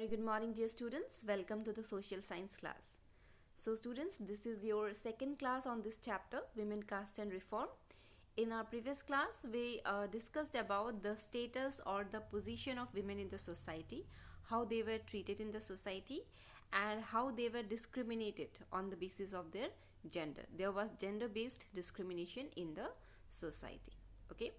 very good morning, dear students. Welcome to the social science class. So students, this is your second class on this chapter, Women, Caste and Reform. In our previous class, we discussed about the status or the position of women in the society, how they were treated in the society, and how they were discriminated on the basis of their gender. There was gender-based discrimination in the society. Okay.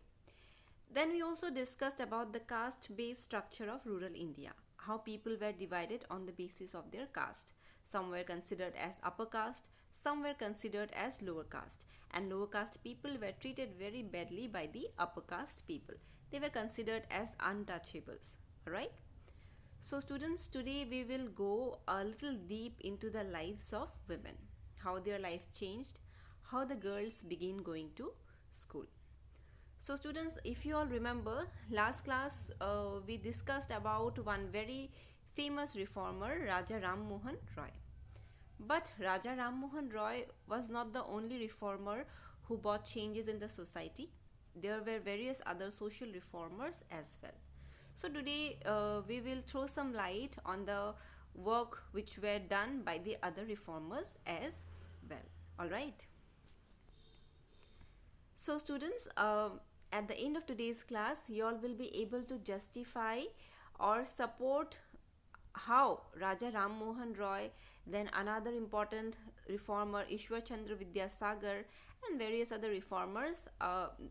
Then we also discussed about the caste-based structure of rural India, how people were divided on the basis of their caste. Some were considered as upper caste, some were considered as lower caste, and lower caste people were treated very badly by the upper caste people. They were considered as untouchables. Alright? So students, today we will go a little deep into the lives of women, how their life changed, how the girls begin going to school. So students, if you all remember, last class we discussed about one very famous reformer, Raja Ram Mohan Roy. But Raja Ram Mohan Roy was not the only reformer who brought changes in the society. There were various other social reformers as well. So today we will throw some light on the work which were done by the other reformers as well. Alright. So students, at the end of today's class, you all will be able to justify or support how Raja Ram Mohan Roy, then another important reformer Ishwar Chandra Vidyasagar and various other reformers,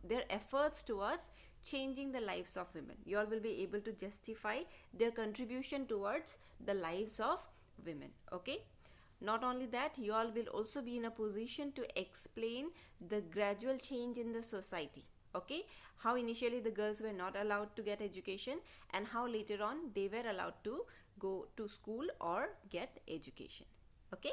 their efforts towards changing the lives of women. You all will be able to justify their contribution towards the lives of women. Okay. Not only that, you all will also be in a position to explain the gradual change in the society. Okay, how initially the girls were not allowed to get education and how later on they were allowed to go to school or get education. Okay.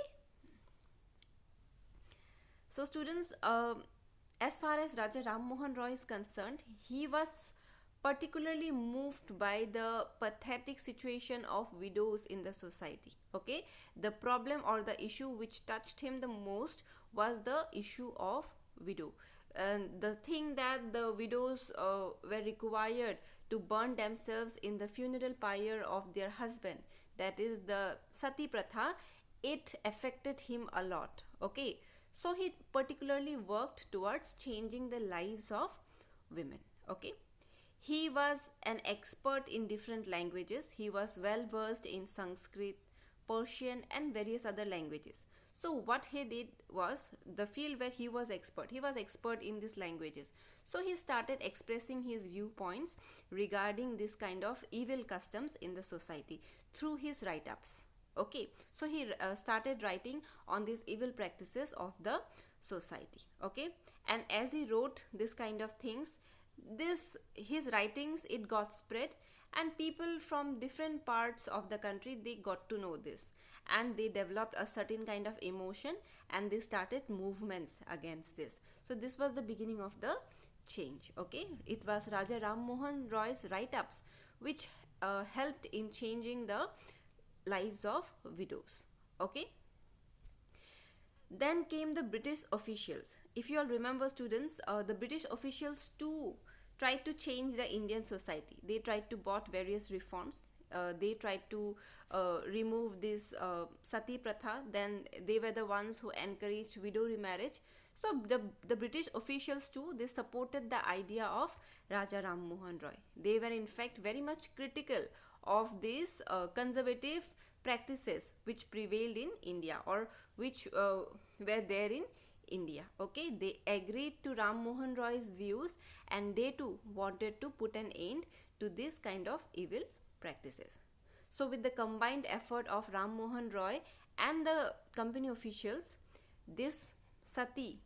So students, as far as Raja Ram Mohan Roy is concerned, he was particularly moved by the pathetic situation of widows in the society. Okay, the problem or the issue which touched him the most was the issue of widow. And the thing that the widows were required to burn themselves in the funeral pyre of their husband, that is the Sati Pratha, it affected him a lot. Okay, so he particularly worked towards changing the lives of women. Okay, he was an expert in different languages. He was well versed in Sanskrit, Persian and various other languages. So what he did was, the field where he was expert in these languages. So he started expressing his viewpoints regarding this kind of evil customs in the society through his write-ups. Okay, so he started writing on these evil practices of the society. Okay, and as he wrote this kind of things, his writings, it got spread, and people from different parts of the country, they got to know this, and they developed a certain kind of emotion and they started movements against this. So this was the beginning of the change. Okay, it was Raja Ram Mohan Roy's write-ups which helped in changing the lives of widows. Okay, then came the British officials. If you all remember, students, the British officials too tried to change the Indian society. They tried to brought various reforms. They tried to remove this Sati Pratha. Then they were the ones who encouraged widow remarriage. So the British officials too, they supported the idea of Raja Ram Mohan Roy. They were in fact very much critical of these conservative practices which prevailed in India, or which were there in India. Okay, they agreed to Ram Mohan Roy's views, and they too wanted to put an end to this kind of evil practices. So with the combined effort of Ram Mohan Roy and the company officials, this Sati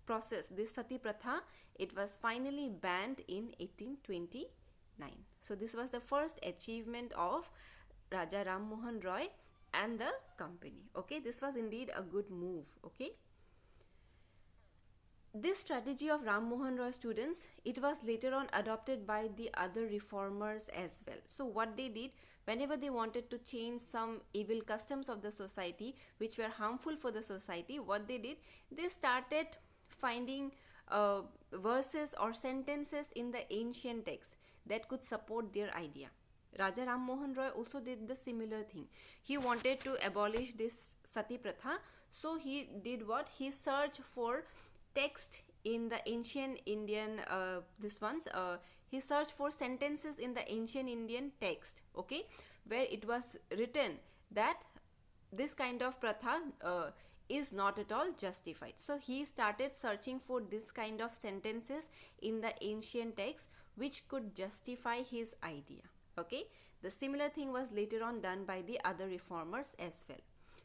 process, this Sati Pratha, it was finally banned in 1829. So this was the first achievement of Raja Ram Mohan Roy and the company. Okay, this was indeed a good move. Okay, this strategy of Ram Mohan Roy, students, it was later on adopted by the other reformers as well. So what they did, whenever they wanted to change some evil customs of the society which were harmful for the society, what they did, they started finding verses or sentences in the ancient texts that could support their idea. Raja Ram Mohan Roy also did the similar thing. He wanted to abolish this sati pratha, so he did what? He searched for text in the ancient Indian he searched for sentences in the ancient Indian text, okay, where it was written that this kind of pratha is not at all justified. So he started searching for this kind of sentences in the ancient text which could justify his idea. Okay, the similar thing was later on done by the other reformers as well.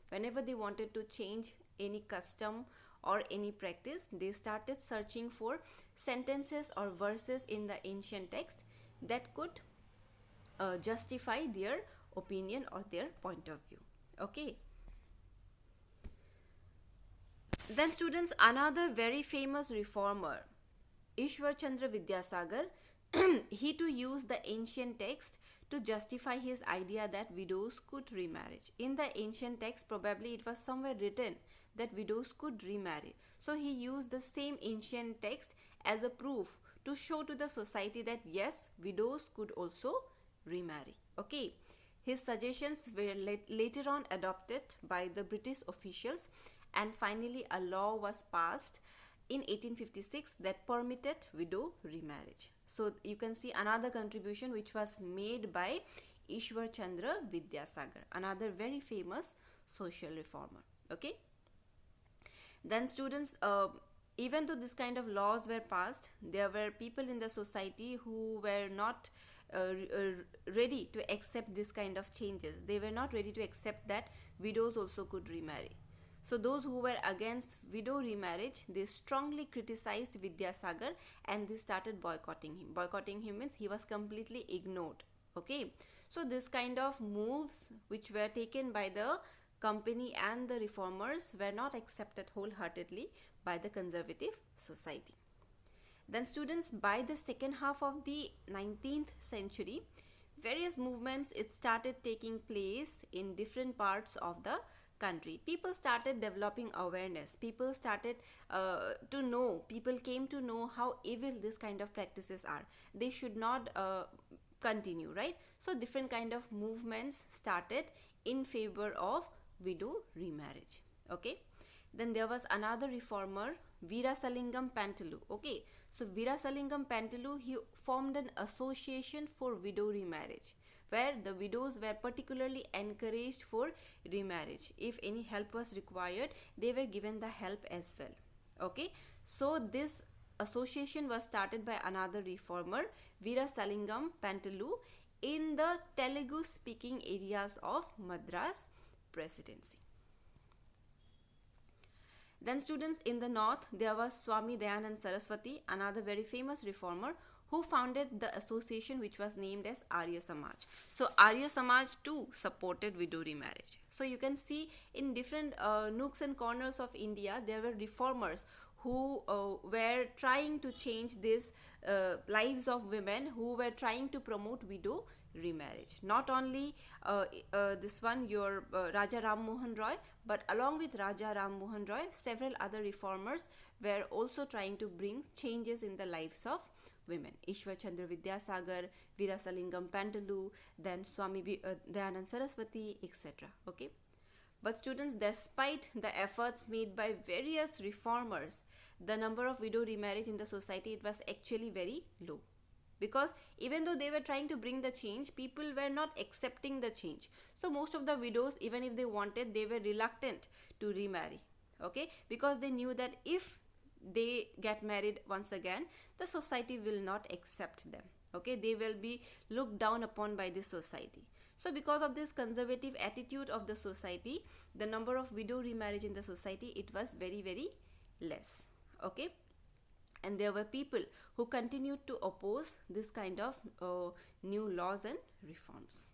Whenever they wanted to change any custom or any practice, they started searching for sentences or verses in the ancient text that could justify their opinion or their point of view. Okay. Then students, another very famous reformer, Ishwar Chandra Vidyasagar, he too used the ancient text to justify his idea that widows could remarry. In the ancient text, probably it was somewhere written that widows could remarry. So he used the same ancient text as a proof to show to the society that yes, widows could also remarry. Okay. His suggestions were later on adopted by the British officials, and finally a law was passed in 1856 that permitted widow remarriage. So you can see another contribution which was made by Ishwar Chandra Vidyasagar, another very famous social reformer. Okay. Then students, even though this kind of laws were passed, there were people in the society who were not ready to accept this kind of changes. They were not ready to accept that widows also could remarry. So those who were against widow remarriage, they strongly criticized Vidyasagar and they started boycotting him. Boycotting him means he was completely ignored. Okay. So this kind of moves which were taken by the company and the reformers were not accepted wholeheartedly by the conservative society. Then students, by the second half of the 19th century, various movements it started taking place in different parts of the country. People started developing awareness. People started to know, people came to know how evil this kind of practices are. They should not continue, right? So different kind of movements started in favor of widow remarriage. Okay. Then there was another reformer, Veerasalingam Pantulu. Okay, so Veerasalingam Pantulu, he formed an association for widow remarriage, where the widows were particularly encouraged for remarriage. If any help was required, they were given the help as well. Okay, so this association was started by another reformer, Veerasalingam Pantulu, in the Telugu speaking areas of Madras Presidency. Then students, in the north, there was Swami Dayanand Saraswati, another very famous reformer, who founded the association which was named as Arya Samaj. So Arya Samaj too supported widow remarriage. So you can see in different nooks and corners of India, there were reformers who were trying to change these lives of women, who were trying to promote widow remarriage. Not only this one, your Raja Ram Mohan Roy, but along with Raja Ram Mohan Roy, several other reformers were also trying to bring changes in the lives of women. Ishwar Chandra Vidyasagar, Veerasalingam Pantulu, then Swami Dayanand Saraswati, etc. Okay. But students, despite the efforts made by various reformers, the number of widow remarriage in the society, it was actually very low. Because even though they were trying to bring the change, people were not accepting the change. So most of the widows, even if they wanted, they were reluctant to remarry. Okay, because they knew that if they get married once again, the society will not accept them. Okay, they will be looked down upon by the society. So because of this conservative attitude of the society, the number of widow remarriage in the society, it was very, very less. Okay. And there were people who continued to oppose this kind of new laws and reforms.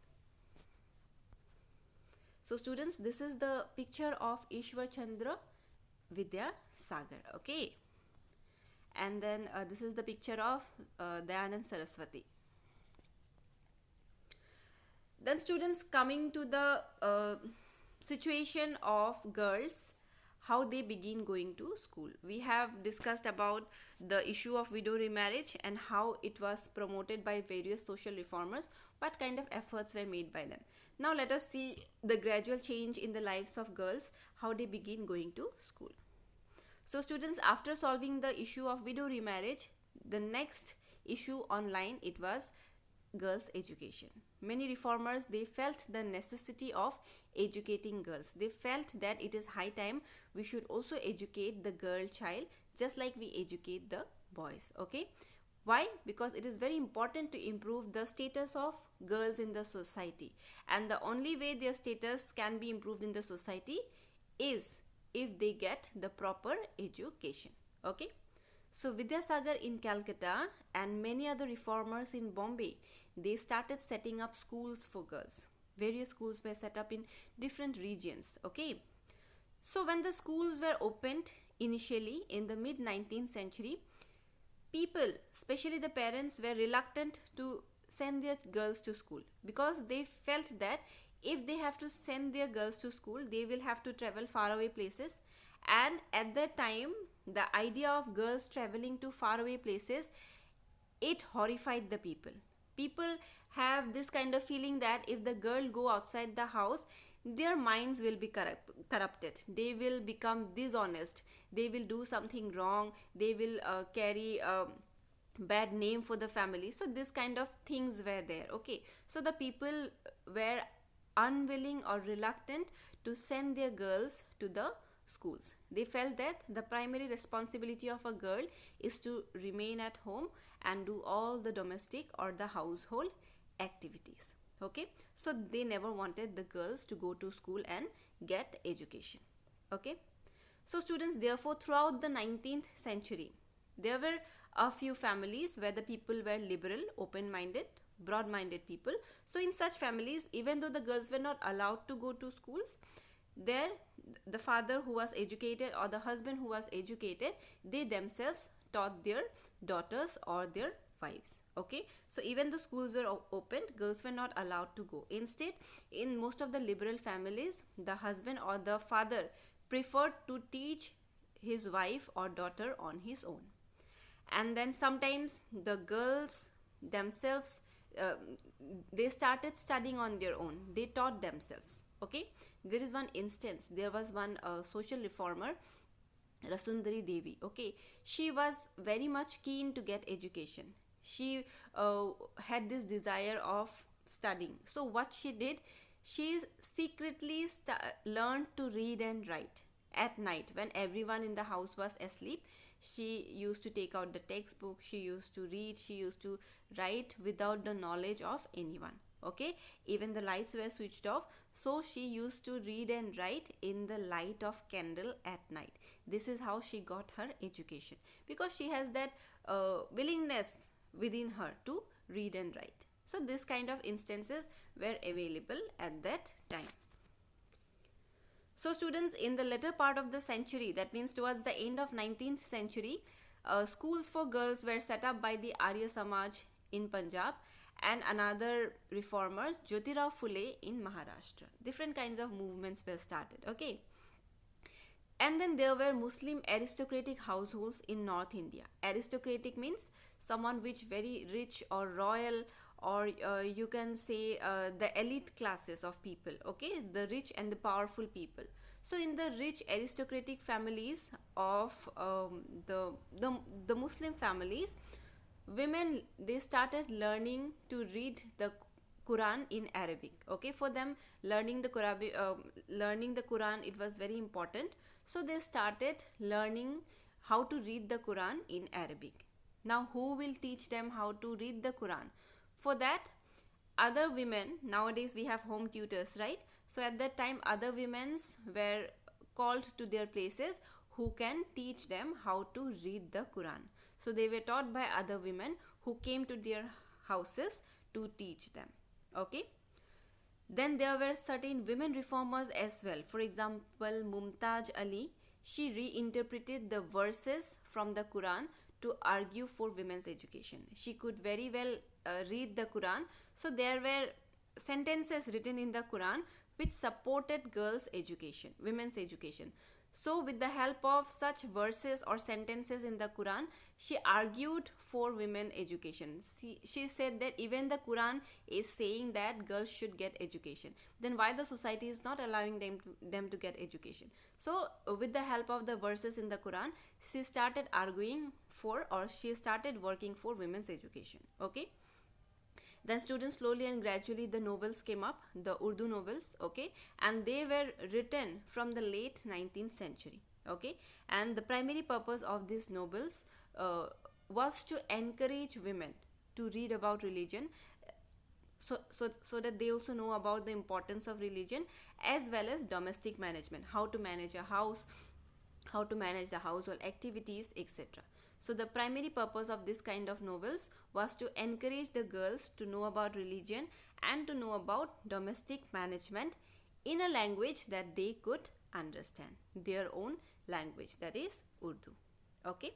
So students, this is the picture of Ishwar Chandra Vidyasagar. Okay. And then this is the picture of Dayanand Saraswati. Then students, coming to the situation of girls, how they begin going to school. We have discussed about the issue of widow remarriage and how it was promoted by various social reformers, what kind of efforts were made by them. Now let us see the gradual change in the lives of girls, how they begin going to school. So students, after solving the issue of widow remarriage, the next issue online, it was girls education. Many reformers, they felt the necessity of educating girls. They felt that it is high time we should also educate the girl child just like we educate the boys. Okay, why? Because it is very important to improve the status of girls in the society, and the only way their status can be improved in the society is if they get the proper education. Okay, so Vidyasagar in Calcutta and many other reformers in Bombay, they started setting up schools for girls. Various schools were set up in different regions. Okay, so when the schools were opened initially in the mid 19th century, people, especially the parents, were reluctant to send their girls to school because they felt that if they have to send their girls to school, they will have to travel faraway places. And at that time, the idea of girls traveling to faraway places, it horrified the people. People have this kind of feeling that if the girl go outside the house, their minds will be corrupted. They will become dishonest. They will do something wrong. They will carry a bad name for the family. So this kind of things were there. Okay, so the people were unwilling or reluctant to send their girls to the schools. They felt that the primary responsibility of a girl is to remain at home and do all the domestic or the household activities. Okay, so they never wanted the girls to go to school and get education. Okay, so students, therefore throughout the 19th century, there were a few families where the people were liberal, open-minded, broad-minded people. So in such families, even though the girls were not allowed to go to schools, there the father who was educated or the husband who was educated, they themselves taught their daughters or their wives. Okay, so even though schools were opened, girls were not allowed to go. Instead, in most of the liberal families, the husband or the father preferred to teach his wife or daughter on his own. And then sometimes the girls themselves, they started studying on their own. They taught themselves. Okay, there is one instance. There was one social reformer, Rasundari Devi. Okay, she was very much keen to get education. She had this desire of studying. So what she did, she secretly learned to read and write at night when everyone in the house was asleep. She used to take out the textbook, she used to read, she used to write without the knowledge of anyone. Okay, even the lights were switched off, so she used to read and write in the light of candle at night. This is how she got her education, because she has that willingness within her to read and write. So this kind of instances were available at that time. So students, in the later part of the century, that means towards the end of 19th century, schools for girls were set up by the Arya Samaj in Punjab and another reformer, Jyotirao Phule, in Maharashtra. Different kinds of movements were started. Okay, and then there were Muslim aristocratic households in North India. Aristocratic means someone which very rich or royal, or you can say the elite classes of people. Okay, the rich and the powerful people. So in the rich aristocratic families of the Muslim families, women, they started learning to read the Quran in Arabic. Okay, for them learning the Quran, it was very important. So they started learning how to read the Quran in Arabic. Now who will teach them how to read the Quran? For that, other women, nowadays we have home tutors, right? So at that time, other women were called to their places who can teach them how to read the Quran. So they were taught by other women who came to their houses to teach them. Okay. Then there were certain women reformers as well. For example, Mumtaz Ali, she reinterpreted the verses from the Quran to argue for women's education. She could very well read the Quran. So there were sentences written in the Quran which supported girls' education, women's education. So, with the help of such verses or sentences in the Quran, she argued for women education. She said that even the Quran is saying that girls should get education. Then why the society is not allowing them to get education? So, with the help of the verses in the Quran, she started arguing for, or she started working for women's education. Okay. Then students, slowly and gradually, the novels came up, the Urdu novels, okay, and they were written from the late 19th century, okay, and the primary purpose of these novels was to encourage women to read about religion, so that they also know about the importance of religion, as well as domestic management, how to manage a house, how to manage the household activities, etc. So the primary purpose of this kind of novels was to encourage the girls to know about religion and to know about domestic management in a language that they could understand, their own language, that is Urdu. Okay.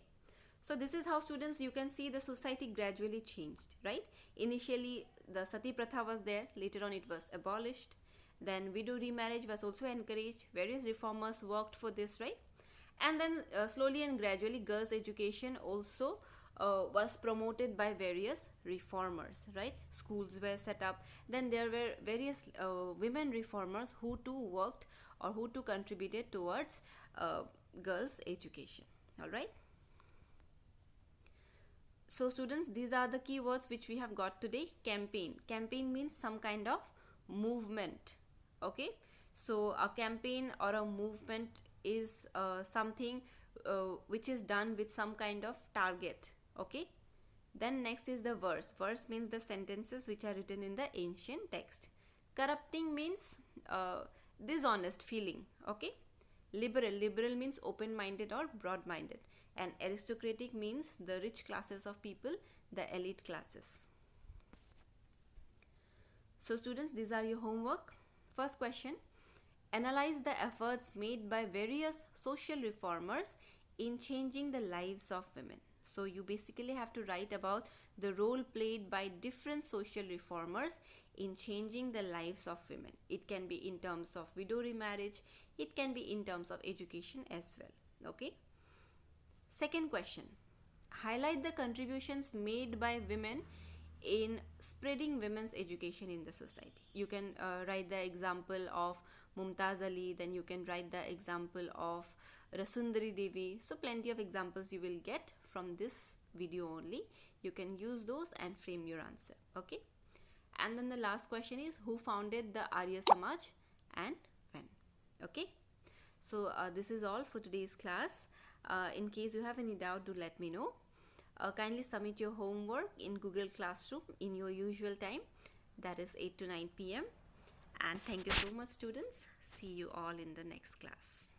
So this is how, students, you can see the society gradually changed, right? Initially the sati pratha was there, later on it was abolished. Then widow remarriage was also encouraged. Various reformers worked for this, right? And then slowly and gradually girls education also was promoted by various reformers, right? Schools were set up. Then there were various women reformers who too worked, or who too contributed towards girls education. All right. So students, these are the keywords which we have got today. Campaign. Campaign means some kind of movement. Okay. So a campaign or a movement is something which is done with some kind of target. Okay. Then next is the verse. Verse means the sentences which are written in the ancient text. Corrupting means dishonest feeling. Okay. Liberal means open-minded or broad-minded. And aristocratic means the rich classes of people, the elite classes. So students, these are your homework. First question: analyze the efforts made by various social reformers in changing the lives of women. So you basically have to write about the role played by different social reformers in changing the lives of women. It can be in terms of widow remarriage, it can be in terms of education as well. Okay. Second question: highlight the contributions made by women in spreading women's education in the society. You can write the example of Mumtaz Ali, then you can write the example of Rasundari Devi. So plenty of examples you will get from this video only. You can use those and frame your answer. Okay. And then the last question is: who founded the Arya Samaj and when? Okay. So this is all for today's class. In case you have any doubt, do let me know. Kindly submit your homework in Google Classroom in your usual time, that is 8 to 9 p.m. And thank you so much, students. See you all in the next class.